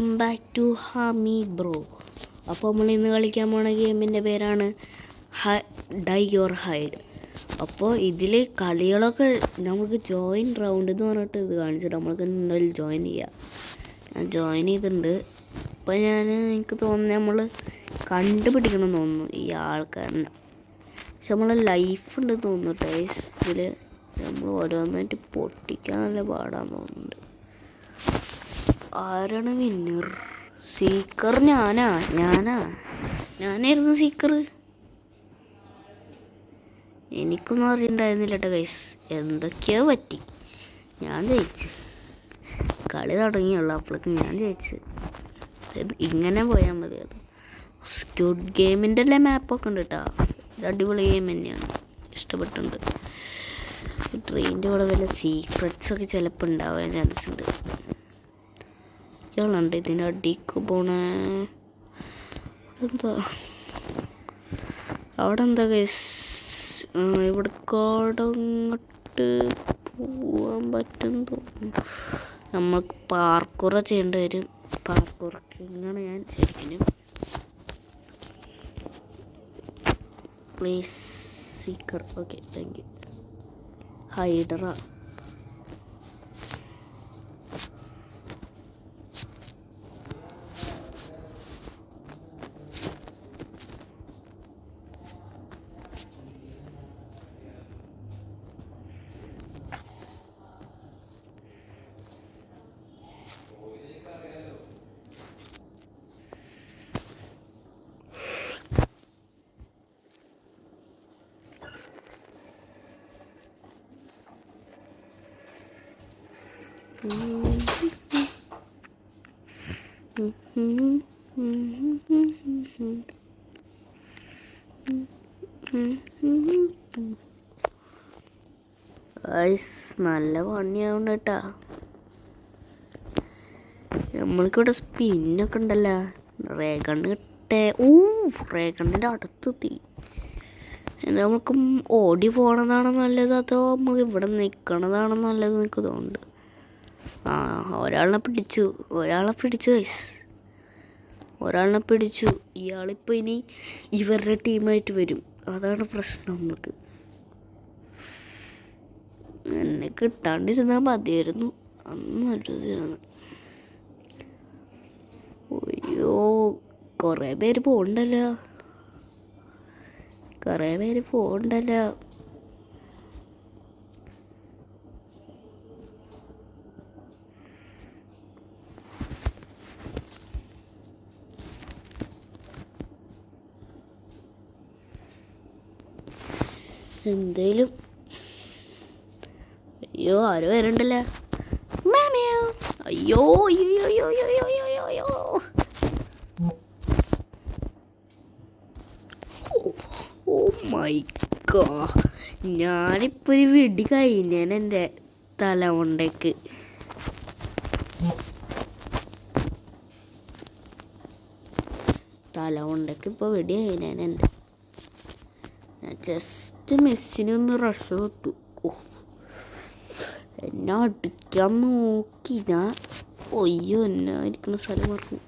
Welcome back to ഹാമി bro. അപ്പോൾ നമ്മൾ ഇന്ന് കളിക്കാൻ പോണ ഗെയിമിൻ്റെ പേരാണ് ഡൈ യോർ ഹൈഡ്. അപ്പോൾ ഇതിൽ കളികളൊക്കെ നമുക്ക് ജോയിൻ റൗണ്ട് എന്ന് പറഞ്ഞിട്ട് ഇത് കാണിച്ചിട്ട് നമ്മൾക്ക് എന്തായാലും ജോയിൻ ചെയ്യാം. ഞാൻ ജോയിൻ ചെയ്തിട്ടുണ്ട്. അപ്പോൾ എനിക്ക് തോന്നുന്നത് നമ്മൾ കണ്ടുപിടിക്കണം തോന്നുന്നു ഈ ആൾക്കാരനെ. പക്ഷെ നമ്മളെ ലൈഫ് ഉണ്ട് തോന്നുന്നു ടൈസ്. ഇതിൽ നമ്മൾ ഓരോന്നായിട്ട് പൊട്ടിക്കാൻ നല്ല പാടാന്ന് തോന്നുന്നുണ്ട്. ആരാണ് വിന്നർ? സീക്കർ ഞാനായിരുന്നു സീക്കർ. എനിക്കൊന്നും അറിയണ്ടായിരുന്നില്ല കേട്ടോ ഗൈസ്. എന്തൊക്കെയോ പറ്റി. ഞാൻ ജയിച്ചു. കളി തുടങ്ങിയുള്ളൂ അപ്പോഴേക്കും ഞാൻ ജയിച്ചു. ഇങ്ങനെ പോയാൽ മതി. അത് സ്ക്യൂഡ് ഗെയിമിൻ്റെ അല്ലേ മാപ്പൊക്കെ ഉണ്ട് കേട്ടോ. ഇത് അടിപൊളി ഗെയിം തന്നെയാണ്, ഇഷ്ടപ്പെട്ടിട്ടുണ്ട്. ട്രെയിനിൻ്റെ കൂടെ വല്ല സീക്രട്സൊക്കെ ചിലപ്പോൾ ഉണ്ടാവാൻ ചാൻസ് ഉണ്ട്. ഇയാളുണ്ട് ഇതിൻ്റെ അടിക്ക് പോണ അവിടെ എന്താ ഗൈസ്? ഇവിടെ കാടങ്ങോട്ട് പോവാൻ പറ്റും തോന്നുന്നു. നമ്മൾക്ക് പാർക്കൂറ ചെയ്യേണ്ടി വരും. പാർക്കൂറൊക്കെ ഇങ്ങനെ ഞാൻ ശരിക്കും please seeker. Okay, thank you. ഹൈഡറ നല്ല പണിയാവുന്ന കേട്ടാ. നമ്മൾക്കിവിടെ സ്പിന്നൊക്കെ ഉണ്ടല്ലോ. റേഗണ്ണ് കിട്ടേ. റേഗണ്ണിൻ്റെ അടുത്തെത്തി. നമുക്ക് ഓടി പോണതാണോ നല്ലത്, അതോ നമ്മൾ ഇവിടെ നിൽക്കണതാണോ നല്ലത് എനിക്ക് തോന്നുന്നുണ്ട്. ഒരാളിനെ പിടിച്ചു ഗൈസ്. ഒരാളിനെ പിടിച്ചു. ഇയാളിപ്പോൾ ഇനി ഇവരുടെ ടീമായിട്ട് വരും. അതാണ് പ്രശ്നം. നമുക്ക് എന്നെ കിട്ടാണ്ടിരുന്നാൽ മതിയായിരുന്നു. അന്നൊരുതിരുന്നു. അയ്യോ, കുറേ പേര് പോകണ്ടല്ലോ. എന്തേലും. അയ്യോ, ആരോ വരണ്ടല്ലോ. അയ്യോ ഓ മൈ ഗോഡ്. ഞാനിപ്പോൾ ഒരു വെടി കഴിഞ്ഞാൻ എൻ്റെ തല കൊണ്ടേക്ക്. ഇപ്പോൾ വെടി കഴിഞ്ഞാൻ എൻ്റെ. ഞാൻ ജസ്റ്റ് മെസ്സിനൊന്ന് റഷ് കിട്ടു. എന്നെ അടിക്കാൻ നോക്കി ഞാൻ. ഒയ്യോ, എന്നെ ഇരിക്കുന്ന സ്ഥലം മറന്നു.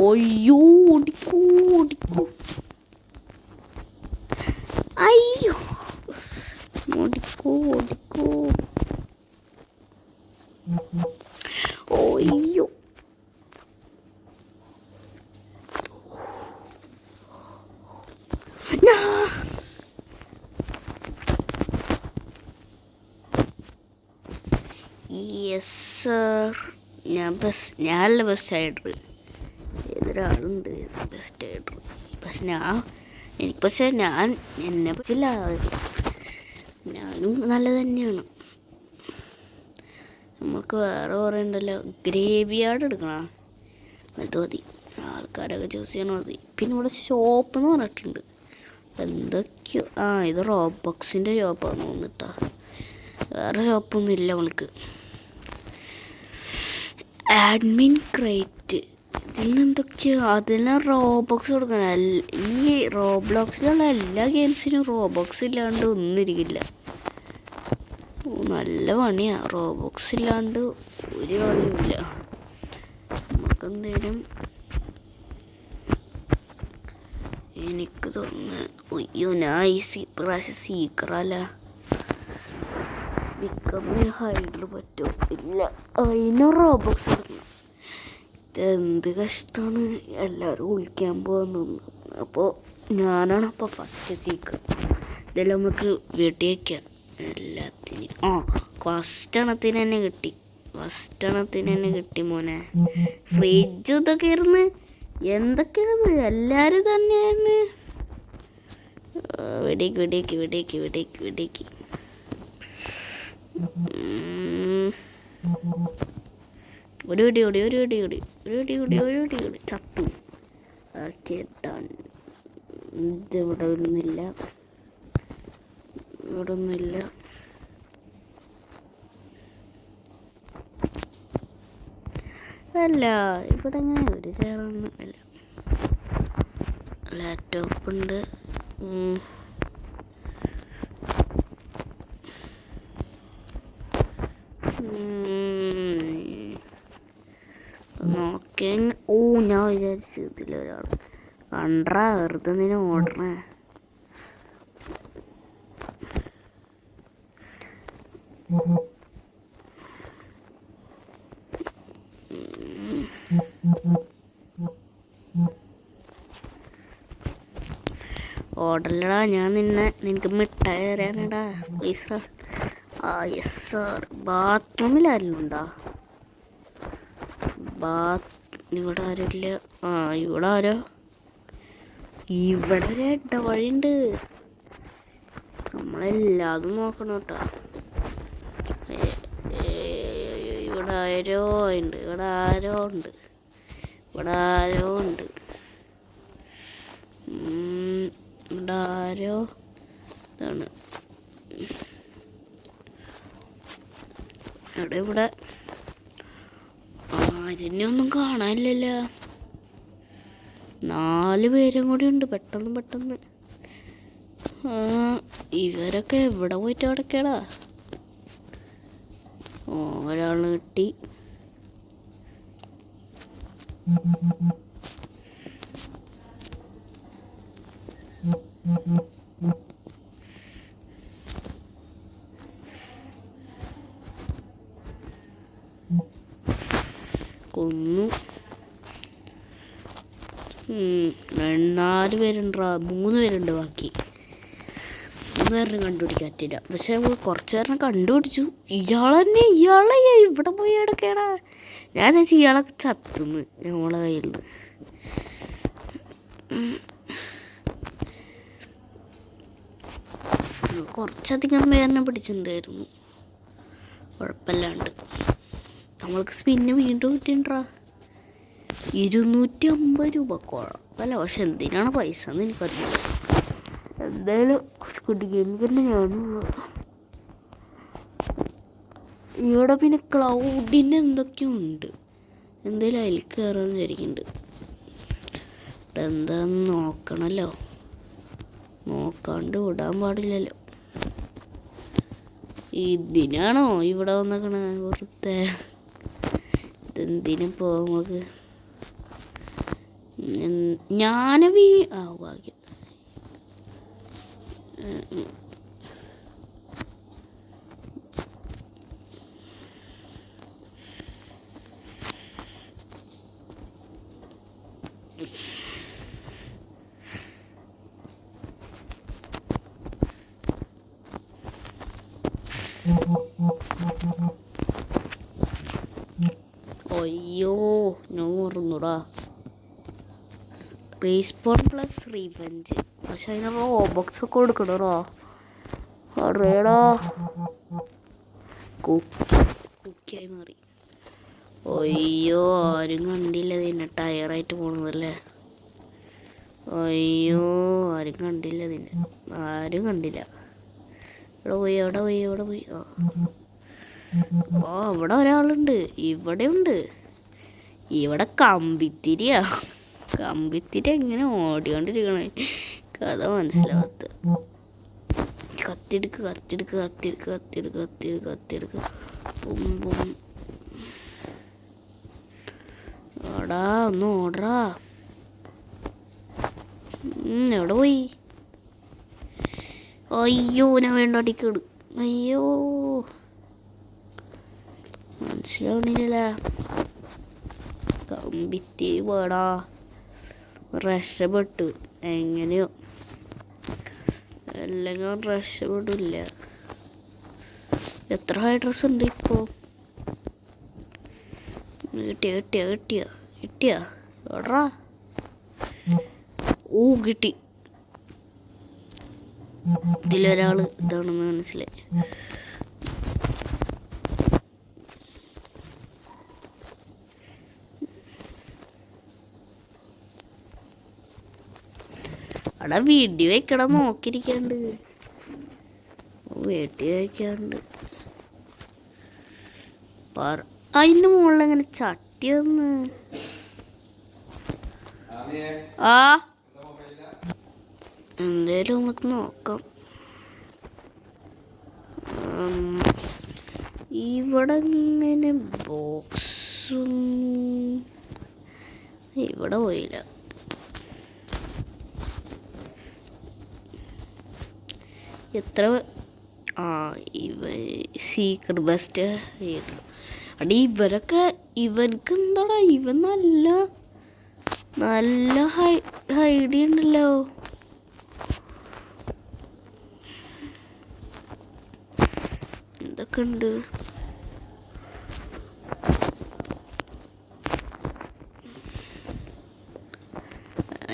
ഒയ്യോ, ഓടിക്കൂ. അയ്യോ, ഓടിക്കൂ. ഒയ്യോ, യെസ് സർ. ഞാനല്ല ബെസ്റ്റ് റൈഡർ. ഏതൊരാളുണ്ട് ബെസ്റ്റ് റൈഡർ. പക്ഷെ ഞാൻ എന്നെ പറ്റില്ല. ഞാനും നല്ലത് തന്നെയാണ്. നമുക്ക് വേറെ കുറേ ഉണ്ടല്ലോ. ഗ്രേവി യാർഡ് എടുക്കണം. അത് മതി. ആൾക്കാരൊക്കെ ചൂസ് ചെയ്യണം മതി. പിന്നെ ഇവിടെ ഷോപ്പ് എന്ന് പറഞ്ഞിട്ടുണ്ട്. എന്തൊക്കെയോ. ഇത് റോബോക്സിൻ്റെ ഷോപ്പാന്ന് തോന്നിട്ടാ. വേറെ ഷോപ്പൊന്നും ഇല്ല അവൾക്ക്. Admin crate. ഇതിലെന്തൊക്കെയോ. അതിന് റോബോക്സ് കൊടുക്കണം. ഈ റോബ്ലോക്സിലുള്ള എല്ലാ ഗെയിംസിനും റോബോക്സ് ഇല്ലാണ്ട് ഒന്നും ഇരിക്കില്ല. നല്ല പണിയാണ്. റോബോക്സ് ഇല്ലാണ്ട് ഒരു കളിയുമില്ല. എന്തേലും എനിക്ക് തോന്നുന്നു. അയ്യോ ഞാൻ ഈ പ്രാവശ്യം സീക്കറല്ല. ബിക്കമ്മേ ഹൈഡിൽ പറ്റുമോ? ഇല്ല, 500 റോബോക്സ് എടുക്കണം. ഇതെന്ത് കഷ്ടമാണ്. എല്ലാവരും വിളിക്കാൻ പോകുന്നു. അപ്പോൾ ഞാനാണ് അപ്പോൾ ഫസ്റ്റ് സീക്കർ. ഇതെല്ലാം നമുക്ക് വീട്ടിൽ വയ്ക്കാം എല്ലാത്തിനും. ഫസ്റ്റ് എണ്ണത്തിന് തന്നെ കിട്ടി മോനെ. ഫ്രിഡ്ജ് ഇതൊക്കെ ആയിരുന്നു. എന്തൊക്കെയാണത്? എല്ലാവരും തന്നെയാണ്. വെടിക്ക് ഒരു വെടി ചത്തു. Okay done. ഇതിവിടെ ഒന്നുമില്ല. അല്ല, ഇവിടെ അങ്ങനെ ഒരു ചെയറൊന്നും അല്ല. ലാപ്ടോപ്പ് ഉണ്ട്. നോക്കേ. ഞാൻ വിചാരിച്ചു ഇതിലൊരാൾ കണ്ടാ വെറുതെ നിന്നെ ഓടണേ. ഓടല്ലടാ, ഞാൻ നിനക്ക് മിഠായി തരാനടാ. പ്ലീസ്. Yes sir. ബാത്റൂമിലാരെങ്കിലും ഉണ്ടോ? ഇവിടെ ആരുമില്ല. ഇവിടെ ആരോ. ഇവിടെ ഒരു വഴിയുണ്ട്. നമ്മളെല്ലാതും നോക്കണം കേട്ടോ. ഇവിടെ ആരോ ഉണ്ട്. ഇവിടെ ആരോ ഇതാണ്. ഇവിടെ ആരെയൊന്നും കാണാനില്ലല്ലോ. 4 പേരും കൂടി ഉണ്ട്. പെട്ടെന്ന് ഇവരൊക്കെ എവിടെ പോയിട്ട് കിടക്കടാ? ഒരാള് കിട്ടി. കൊന്നു. 4 പേരുണ്ടാ. 3 പേരുണ്ട്. ബാക്കി 3 പേരിനെ കണ്ടുപിടിക്കാൻ പറ്റില്ല. പക്ഷെ നമ്മൾ കുറച്ച് പേരിനെ കണ്ടുപിടിച്ചു. ഇയാളെ ഇവിടെ പോയി കിടക്കടാ. ഞാൻ വെച്ചാൽ ഇയാളൊക്കെ ചത്തുന്നു നമ്മളെ കയ്യിൽ നിന്ന്. കുറച്ചധികം പേരിനെ പിടിച്ചിട്ടുണ്ടായിരുന്നു. കുഴപ്പമില്ലാണ്ട് നമ്മൾക്ക് സ്പിന്ന് വീണ്ടും കിട്ടിണ്ടാ. 250 രൂപ. കുഴപ്പമില്ല. പക്ഷെ എന്തിനാണ് പൈസ എന്ന് എനിക്കറിയില്ല. എന്തായാലും സ്ക്വിഡ് ഗെയിം തന്നെ ഞാനും. ഇവിടെ പിന്നെ ക്ലൗഡിൻ്റെ എന്തൊക്കെയോ ഉണ്ട്. എന്തായാലും അതിൽ കയറാമെന്ന് വിചാരിക്കുന്നുണ്ട്. ഇവിടെ എന്താന്ന് നോക്കണമല്ലോ. നോക്കാണ്ട് വിടാൻ പാടില്ലല്ലോ. ഇതിനാണോ ഇവിടെ വന്നേക്കണ? വെറുതെ ഇതെന്തിനും പോവാം നമുക്ക്. ഞാനവീ ഭാഗ്യം. അയ്യോ ഞാൻ മറന്നുടാ. Respawn plus revenge. പക്ഷെ അതിന് റോബോക്സ് ഒക്കെ കൊടുക്കണോ? അറിയടാ. കുക്കിയായി മാറി. അയ്യോ ആരും കണ്ടില്ല നിന്നെ ടയറായിട്ട് പോണതല്ലേ. അയ്യോ ആരും കണ്ടില്ല നിന്നെ. ആരും കണ്ടില്ല. എവിടെ പോയി? അവിടെ ഒരാളുണ്ട്. ഇവിടെ ഉണ്ട്. ഇവിടെ കമ്പിത്തിരി എങ്ങനെ ഓടിക്കൊണ്ടിരിക്കണേ കഥ മനസ്സിലാവാത്ത. കത്തിയെടുക്ക്. ഓടാ ഒന്ന് ഓടാ. എവിടെ പോയി? അയ്യോ ഞാൻ വേണ്ട അടിക്കട്. അയ്യോ മനസ്സിലാവണില്ല. കമ്പിത്തി വേടാ. രക്ഷപ്പെട്ടു എങ്ങനെയോ. അല്ലെങ്കിൽ രക്ഷപ്പെടില്ല. എത്ര ഹൈ ഡ്രസ് ഉണ്ട് ഇപ്പോൾ? കിട്ടിയ ഓടാ. ഓ കിട്ടി. ഇതിലൊരാള് ഇതാണെന്ന് മനസ്സിലായി. അവിടെ വീഡിയോ വെക്കണം നോക്കിയിരിക്കാണ്ട്. വീട്ടിൽ വയ്ക്കാറുണ്ട്. അതിൻ്റെ മുകളിൽ എങ്ങനെ ചട്ടി വന്ന്? ആ എന്തേലും നമുക്ക് നോക്കാം. ഇവിടെ ഇങ്ങനെ ബോക്സും ഇവിടെ പോയില്ല. എത്ര സീക്രട്ട് ബെസ്റ്റ് അടി ഇവരൊക്കെ. ഇവനക്ക് എന്താടാ ഇവൻ നല്ല നല്ല ഹൈഡി ഉണ്ടല്ലോ. എന്തൊക്കെ ഉണ്ട്?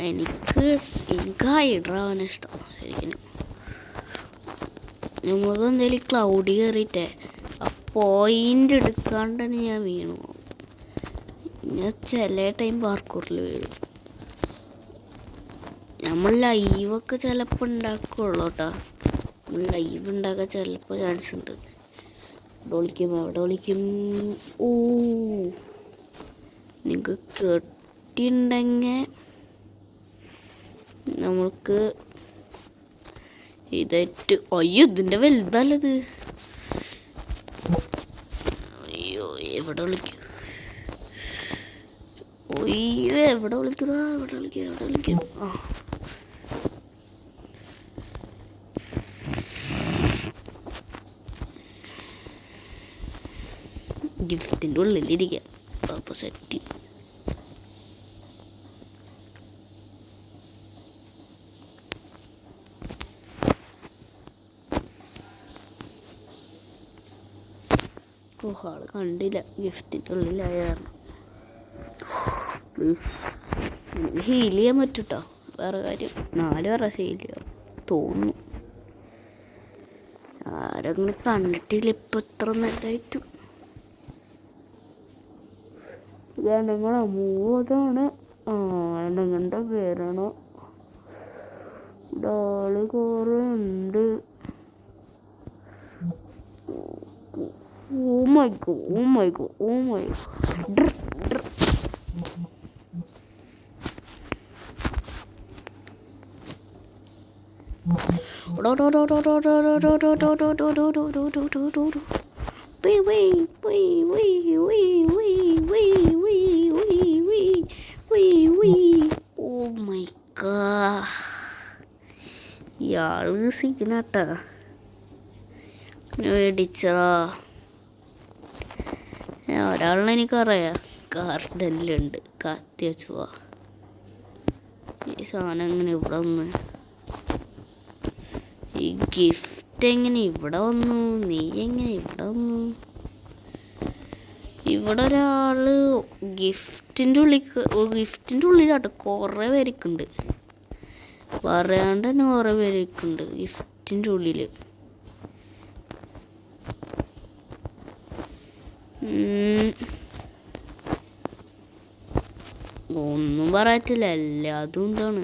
എനിക്ക് ഹൈഡ്രാവാൻ ഇഷ്ടം ശരിക്കും. നമുക്ക് എന്തെങ്കിലും ക്ലൗഡ് കയറിയിട്ടേ ആ പോയിൻ്റ് എടുക്കാണ്ട് തന്നെ ഞാൻ വീണു. ഞാൻ ചില ടൈം പാർക്കൂറിൽ വീഴും. നമ്മൾ ലൈവൊക്കെ ചിലപ്പോൾ ഉണ്ടാക്കുള്ളൂ കേട്ടോ. നമ്മൾ ലൈവ് ഉണ്ടാക്കാൻ ചിലപ്പോൾ ചാൻസ് ഉണ്ട്. എവിടെ വിളിക്കും? ഓ നിങ്ങൾക്ക് കെട്ടിയുണ്ടെങ്കിൽ നമ്മൾക്ക് ഇതായിട്ട്. അയ്യോ ഇതിൻ്റെ വലുതല്ലത്. അയ്യോ എവിടെ വിളിക്കും? അയ്യോ എവിടെ വിളിക്കും? ആ ഗിഫ്റ്റിൻ്റെ ഉള്ളിലിരിക്കാം. അപ്പോൾ സെറ്റ്. ആള് കണ്ടില്ല. ഗിഫ്റ്റിൻ്റെ ഉള്ളിലായ കാരണം എനിക്ക് ഹീൽ ചെയ്യാൻ പറ്റൂട്ടോ. വേറെ കാര്യം 4 പ്രാവശ്യം ഹീൽ ചെയ്യാം തോന്നുന്നു. ആരങ്ങനെ കണ്ടിട്ടില്ല ഇപ്പം ഇത്ര നേരമായിട്ടും. ഗണങ്ങളോ 30 ഗണങ്ങളുടെ പേരാണോ? ഡാള് കുറേ ഉണ്ട്. Oh my god. Oh my god. ഇയാള് സീനാട്ടാ. മേടിച്ചറാ. ഒരാളിനെ എനിക്കറിയാം. ഗാർഡനിലുണ്ട്. കത്തി വെച്ച് പോവാ. ഈ സാധനം എങ്ങനെ ഇവിടെ വന്ന്? ഈ ഗിഫ്റ്റ് എങ്ങനെ ഇവിടെ വന്നു? നീ എങ്ങനെ ഇവിടെ വന്നു? ഇവിടെ ഒരാള് ഗിഫ്റ്റിൻ്റെ ഉള്ളിലാട്ടോ. കുറേ പേരൊക്കെയുണ്ട്. പറയാണ്ട് തന്നെ കുറേ പേരൊക്കെയുണ്ട് ഗിഫ്റ്റിൻ്റെ ഉള്ളിൽ. ഒന്നും പറയത്തില്ല. എല്ലാതും എന്താണ്.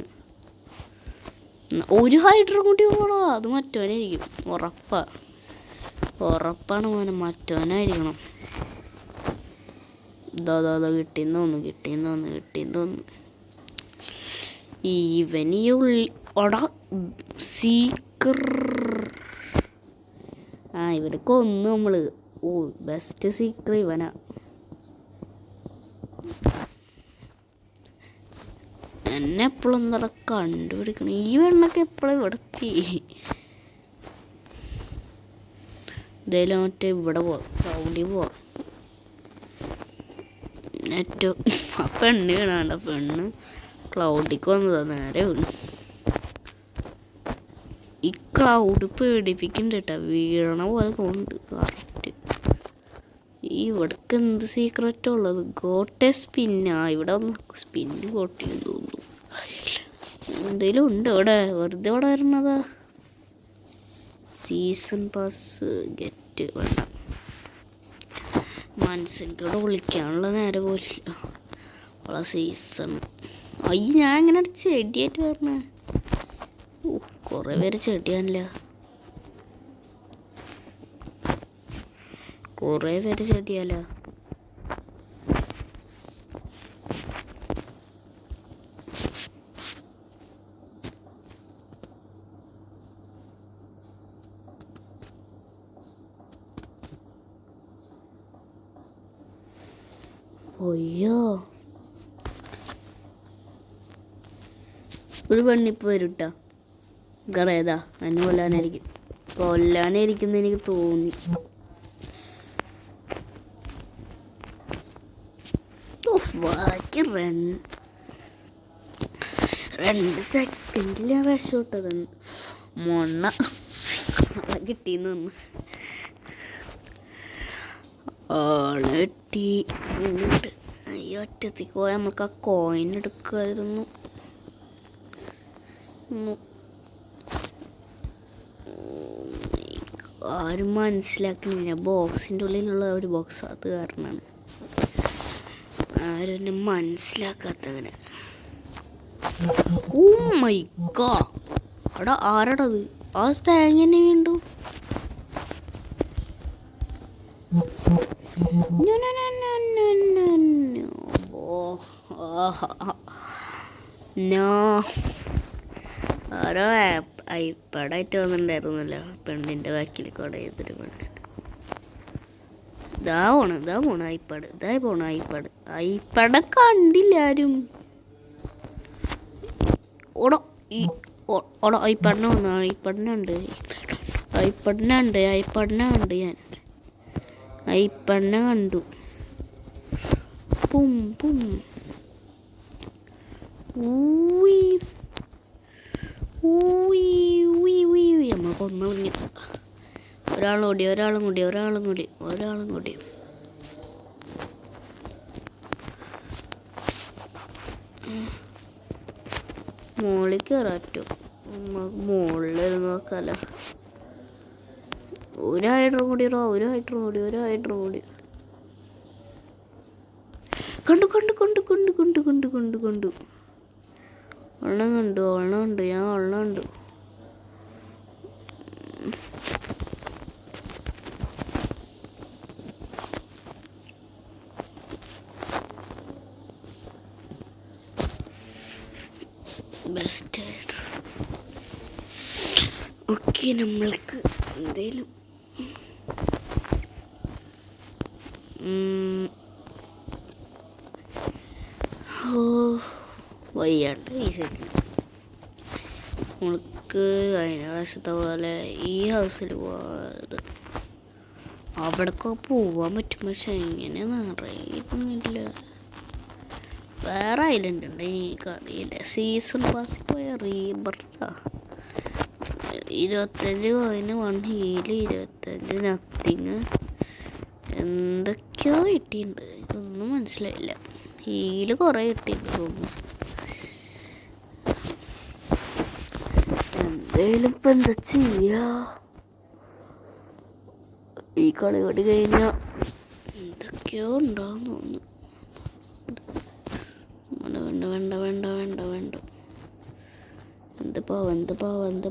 ഒരു ഹൈഡ്ര കൂടി പോകണോ? അത് മറ്റവനായിരിക്കും. ഉറപ്പാണ് മോനെ മറ്റവനായിരിക്കണം. ഇതാ കിട്ടിയെന്ന് തോന്നുന്നു. ഇവന് ഈ ഒടാ സീക്കർ. ഇവനെ കൊന്നു നമ്മള്. ഓ ബെസ്റ്റ് സീക്കർ ഇവനാ. എന്നെ എപ്പോഴും എന്താ കണ്ടുപിടിക്കണം. ഈ വെണ്ണൊക്കെ എപ്പോഴും ഇവിടെ എത്തി. എന്തായാലും മറ്റേ ഇവിടെ പോവാം, ക്ലൗഡിൽ പോവാം. ഏറ്റവും ആ പെണ്ണ് കാണാണ്ട, പെണ്ണ് ക്ലൗഡിക്ക് വന്നതാ, നേരെ വീണു. ഈ ക്ലൗഡ് പേടിപ്പിക്കുന്നുണ്ട് കേട്ടോ, വീഴണ പോലെ തോന്നുന്നുണ്ട് കറക്റ്റ്. ഈ ഇവിടേക്ക് എന്ത് സീക്രറ്റ് ഉള്ളത്? ഗോട്ടെ സ്പിന്നാ, ഇവിടെ ഒന്ന് സ്പിന്ന് കോട്ടിയെന്ന് തോന്നുന്നു. എന്തേലും ഉണ്ട് ഇവിടെ, വെറുതെ ഇവിടെ വരുന്നതാ. സീസൺ പാസ് ഗെറ്റ് വേണ്ട, മനസ്സിനോട് വിളിക്കാനുള്ള നേരെ പോലില്ല. അവളെ സീസൺ അയ്യ, ഞാൻ ഇങ്ങനെ ചെടിയായിട്ട് പറഞ്ഞ കുറേ പേര് ചെടിയാണല്ല, കുറേ പേര് ചെടിയല്ല. ഒയ്യോ, ഒരു പെണ്ണിപ്പോൾ വരും കേട്ടോ. കറേതാ എന്നെ കൊല്ലാനായിരിക്കും എന്ന് എനിക്ക് തോന്നി. ബാക്കി 2 സെക്കൻഡിൽ ഞാൻ രക്ഷപ്പെട്ടത്. മൊണ്ണ കിട്ടിയെന്ന് നിന്ന് ആളെ കിട്ടി. അയ്യോ, ഒറ്റത്തേക്ക് പോയാൽ നമുക്ക് ആ കോയിൻ എടുക്കുമായിരുന്നു. ആരും മനസ്സിലാക്കണില്ല, ബോക്സിൻ്റെ ഉള്ളിലുള്ള ഒരു ബോക്സ്, അത് കാരണമാണ് ആരും എന്നെ മനസ്സിലാക്കാത്തവന്. ഓ മൈ ഗോഡ്, അവിടെ ആരാടത്? ആ തേങ്ങ തന്നെ വീണ്ടു. ഓരോ ഐപ്പാടായിട്ട് വന്നിട്ടുണ്ടായിരുന്നല്ലോ പെണ്ണിൻ്റെ ബാക്കിൽ കൂടെ. ചെയ്തിട്ട് പെണ്ണ് ഇതാ പോണ് ഐപ്പാട്, ഐപ്പാടെ കണ്ടില്ല ആരും. ഓടോ ഐപ്പാടിനെ വന്നു, ഐപ്പാടിനെ ഉണ്ട് ഞാൻ, ഐപ്പാടിനെ കണ്ടു. പും പും ഊയി നമ്മൾ കൊന്നു. ഒരാളും കൂടി. മോളിൽ കയറാറ്റോ, മുകളിലിരുന്ന് നോക്കാലോ. ഒരു ഹൈഡ്രം കൂടി. കണ്ടു. വെള്ളം കണ്ടു. ഞാൻ വെള്ളം കണ്ടു. ബെസ്റ്റ്. ഓക്കെ, നമ്മൾക്ക് എന്തേലും വയ്യാണ്ട് ഈ സെക്കൻഡ് നമ്മൾക്ക് കഴിഞ്ഞ പ്രാവശ്യത്തെ പോലെ ഈ ഹൗസിൽ പോകാതെ അവിടേക്ക് പോവാൻ പറ്റും. പക്ഷെ എങ്ങനെയാന്ന് അറിയുന്നില്ല. വേറെ ഐലൻഡ് ഉണ്ട്, എനിക്കറിയില്ല. സീസൺ പാസിൽ പോയ റീബർത്താ 25 കോയിന് 1 ഹീല് 25 നത്തിങ് എന്തൊക്കെയോ കിട്ടിയിട്ടുണ്ട്. ഇതൊന്നും മനസ്സിലായില്ല. ഹീല് കുറേ കിട്ടിയിട്ട് തോന്നുന്നു. എന്തായാലും ഇപ്പം എന്താ ചെയ്യാ? ഈ കളി കൂടി കഴിഞ്ഞാൽ എന്തൊക്കെയോ ഉണ്ടാവും തോന്നുന്നു. വേണ്ട. എന്ത്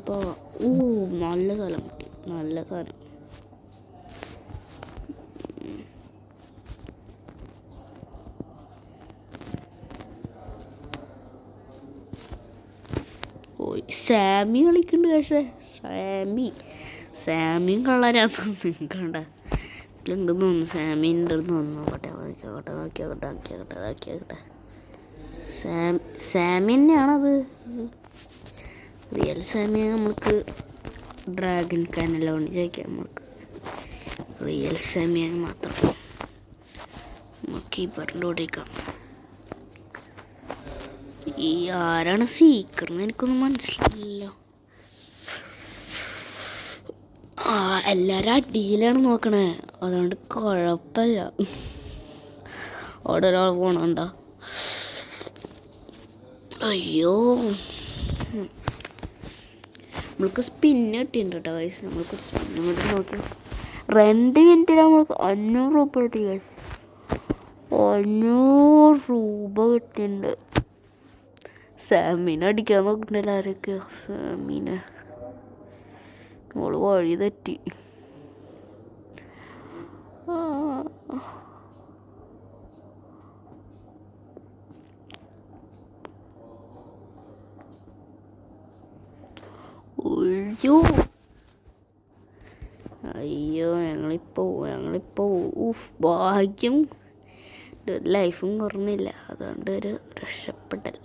പാവ. നല്ല സ്ഥലം കിട്ടി, നല്ല സാധനം. സാമി കളിക്കുന്നുണ്ട്. പക്ഷേ സാമിയും കളരാന്ന് കണ്ട ഉണ്ടെന്ന് തോന്നുന്നു. സാമീൻ്റെ അടുത്ത് തോന്നുന്നു. നോക്കിയാക്കട്ടെ. സാമി തന്നെയാണത്. റിയൽ സാമിയെ നമുക്ക് ഡ്രാഗൺ കാനലോണ്ട് ജയിക്കാം. നമുക്ക് റിയൽ സാമിയെ മാത്രം നമുക്ക് ഇവരുടെ ഓടിക്കാം. ഈ ആരാണ് സീക്കർന്ന് എനിക്കൊന്നും മനസ്സിലായില്ലല്ലോ. എല്ലാവരും അടിയിലാണ് നോക്കണേ, അതുകൊണ്ട് കുഴപ്പമില്ല. അവിടെ ഒരാൾ പോണണ്ട. അയ്യോ, നമ്മൾക്ക് സ്പിന്ന് കിട്ടിയിട്ടുണ്ട് കേട്ടോ വയസ്സ്. നമ്മൾക്ക് സ്പിന്ന് കൂടി നോക്കി 2 മിനിറ്റിൽ നമ്മൾക്ക് 500 രൂപ കിട്ടി ഗൈസ്. 500 രൂപ കിട്ടിയിട്ടുണ്ട്. സാമീനെ അടിക്കാൻ നോക്കണ്ടല്ലോ ആരൊക്കെ. സാമീനെ മോള് വഴി തെറ്റി. അയ്യോ ഞങ്ങളിപ്പോ ഭാഗ്യം ലൈഫും കുറഞ്ഞില്ല, അതുകൊണ്ട് ഒരു രക്ഷപ്പെട്ടൽ.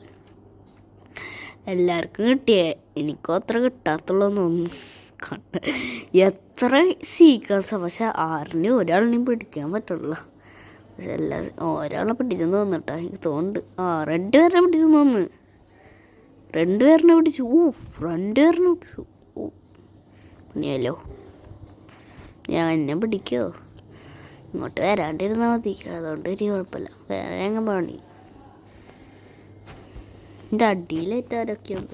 എല്ലാവർക്കും കിട്ടിയേ, എനിക്കും അത്ര കിട്ടാത്തുള്ളൂന്നൊന്നും കണ്ട്. എത്ര സീക്രട്സാണ്, പക്ഷെ ആരിനും ഒരാളിനെയും പിടിക്കാൻ പറ്റുള്ള. പക്ഷെ ഒരാളെ പിടിച്ചെന്ന് തോന്നിട്ടാ എനിക്ക് തോന്നുന്നുണ്ട്. 2 പേരെ പിടിച്ചെന്ന് തോന്നുന്നു. 2 പേരിനെ പിടിച്ചു. 2 പേരിനെ പിടിച്ചു. പണിയല്ലോ. ഞാൻ എന്നെ പിടിക്കോ? ഇങ്ങോട്ട് വരാണ്ടിരുന്നാൽ മതി, അതുകൊണ്ട് ഒരു കുഴപ്പമില്ല. വേറെ ഞങ്ങൾ പണി. എൻ്റെ അടിയിലേറ്റാരൊക്കെയുണ്ട്.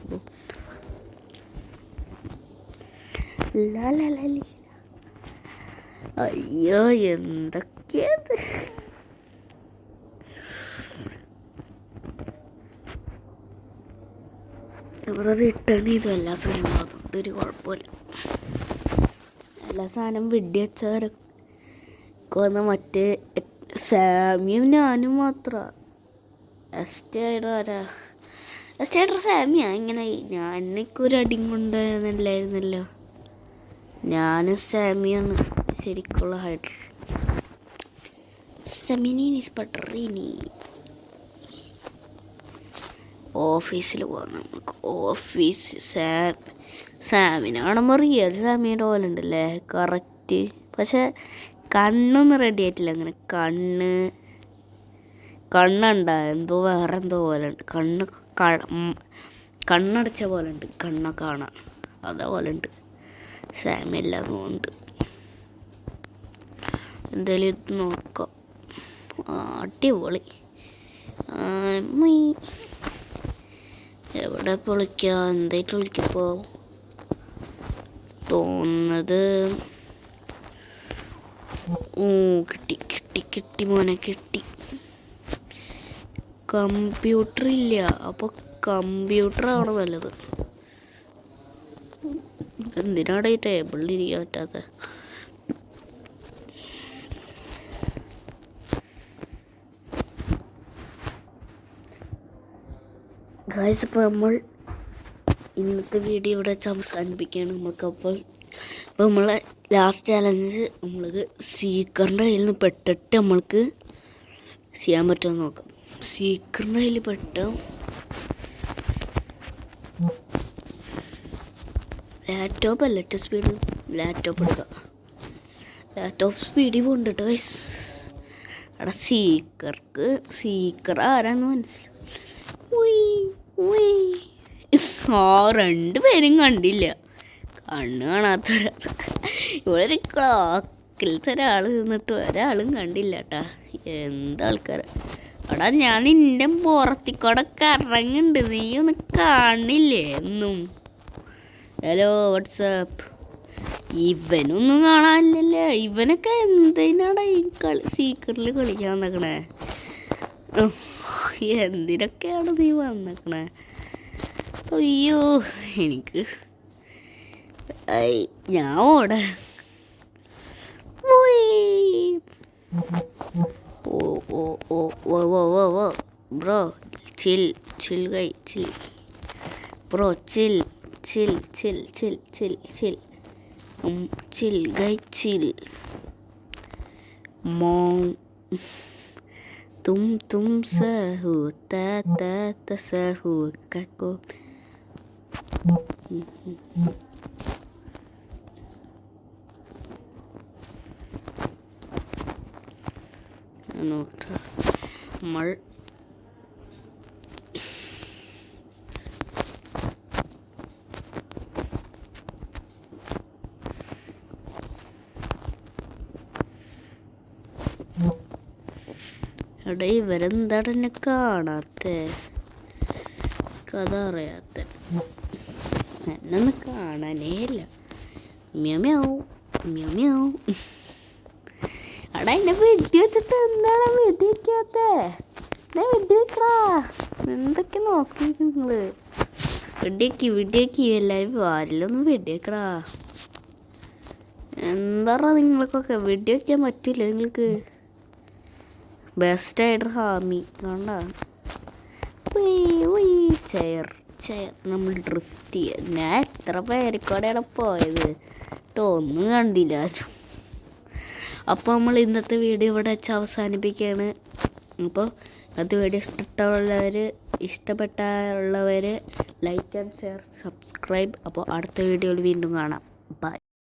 അയ്യോ എന്തൊക്കെയത്. ഇവിടെ റിട്ടേൺ ചെയ്തു എല്ലാ സാധനങ്ങളും, അതുകൊണ്ട് ഒരു കുഴപ്പമില്ല. എല്ലാ സാധനം വെടിവെച്ചവരൊക്കെ വന്ന് മറ്റേ സാമിയും ഞാനും മാത്രമാണ്. എസ്റ്റേഡർ സാമിയാ ഇങ്ങനെ. ഞാനൊരു അടിയും കൊണ്ടുവരുന്നില്ലായിരുന്നല്ലോ. ഞാനും സാമിയാണ് ശരിക്കുള്ള ഹൈഡർ. സെമിനി സ്പട്ടറിനി. ഓഫീസിൽ പോകാം നമുക്ക്. ഓഫീസ് സാമിനെ കാണുമ്പോൾ റിയൽ സാമിയുടെ പോലെ ഉണ്ടല്ലേ കറക്റ്റ്. പക്ഷെ കണ്ണൊന്നും റെഡി ആയിട്ടില്ല. അങ്ങനെ കണ്ണുണ്ട എന്തോ വേറെ എന്തോ പോലെ ഉണ്ട്. കണ്ണടച്ച പോലെ ഉണ്ട്. കണ്ണൊക്കെ കാണാൻ അതേപോലെ ഉണ്ട്. സാമി എല്ലാം ഉണ്ട്. എന്തായാലും ഇത് നോക്കാം. അടിപൊളി. എവിടെ പൊളിക്കാം, എന്തായിട്ട് വിളിക്കപ്പോ തോന്നുന്നത്. കിട്ടി മോനെ കിട്ടി. കമ്പ്യൂട്ടർ ഇല്ല, അപ്പോൾ കമ്പ്യൂട്ടറാണ് നല്ലത്. എന്തിനാണ് ഈ ടേബിളിൽ ഇരിക്കാൻ പറ്റാത്ത? ഗായ്സ്, ഇപ്പോൾ നമ്മൾ ഇന്നത്തെ വീഡിയോ ഇവിടെ വെച്ച് അവസാനിപ്പിക്കുകയാണ്. നമുക്കപ്പോൾ നമ്മളെ ലാസ്റ്റ് ചാലഞ്ച് നമ്മൾക്ക് സീക്കറിൻ്റെ കയ്യിൽ നിന്ന് പെട്ടിട്ട് നമ്മൾക്ക് ചെയ്യാൻ പറ്റുമെന്ന് നോക്കാം. സീക്കറിൻ്റെ കയ്യിൽ പെട്ട ലാപ്ടോപ്പ് അല്ല, ലാപ്ടോപ്പ് എടുക്കുക. ലാപ്ടോപ്പ് സ്പീഡിൽ പോകുന്നുണ്ട് കേട്ടോ ഗൈസ്. അവിടെ സീക്കർ ആരാന്ന് മനസ്സിലായി. 2 പേരും കണ്ടില്ല. കണ്ണ് കാണാത്തൊരാ. ഇവിടെ ഒരു ക്ലോക്കിലത്തെ ഒരാൾ നിന്നിട്ട് ഒരാളും കണ്ടില്ല കേട്ടാ. എന്താൾക്കാരാ എടാ. ഞാൻ നിന്റെ പുറത്തിക്കൂടൊക്കെ ഇറങ്ങുന്നുണ്ട്, നീ ഒന്നും കാണില്ലേ എന്നും. Hello WhatsApp. ഇവനൊന്നും കാണാനില്ലല്ലേ. ഇവനൊക്കെ എന്തിനാടാ ഈ സീക്രട്ടിൽ കളിക്കാൻ വന്നേക്കണേ? എന്തിനൊക്കെയാണ് നീ വന്നേക്കണേ? അയ്യോ എനിക്ക് ഞാൻ ഓടെ. ബ്രോ ചിൽ ഗൈ ചിൽ. ബ്രോ ചിൽ ഗൈ ചിൽ. തും സഹു ത സഹു കക്കോ. മൾ എടാ ഇവരെന്താണ് എന്നെ കാണാത്ത, കഥ അറിയാത്ത, എന്നൊന്ന് കാണാനേ ഇല്ല. മ്യാവും മ്യാവും. എടാ എന്നെ വെടി വെച്ചിട്ട് എന്താണ് വെടി വെക്കാത്ത? വെടി വെക്കടാ. എന്തൊക്കെ നോക്കി നിങ്ങള്? വെടിവെക്കി എല്ലാവരും വാരിലൊന്നും വെടിവെക്കടാ. എന്താടാ നിങ്ങൾക്കൊക്കെ വെടിവെക്കാൻ പറ്റില്ല നിങ്ങൾക്ക്? ബെസ്റ്റ് ആയിട്ട് ഹാമി കണ്ട ചെയർ നമ്മൾ ഡ്രിഫ്റ്റ് ചെയ്യുക. ഞാൻ എത്ര പേരിക്കോടെയാണ് പോയത് ഒന്നും കണ്ടില്ല. അപ്പോൾ നമ്മൾ ഇന്നത്തെ വീഡിയോ ഇവിടെ വെച്ച് അവസാനിപ്പിക്കുകയാണ്. അപ്പോൾ ഇന്നത്തെ വീഡിയോ ഇഷ്ടപ്പെട്ടുള്ളവർ ലൈക്ക് ആൻഡ് ഷെയർ സബ്സ്ക്രൈബ്. അപ്പോൾ അടുത്ത വീഡിയോയിൽ വീണ്ടും കാണാം. ബൈ.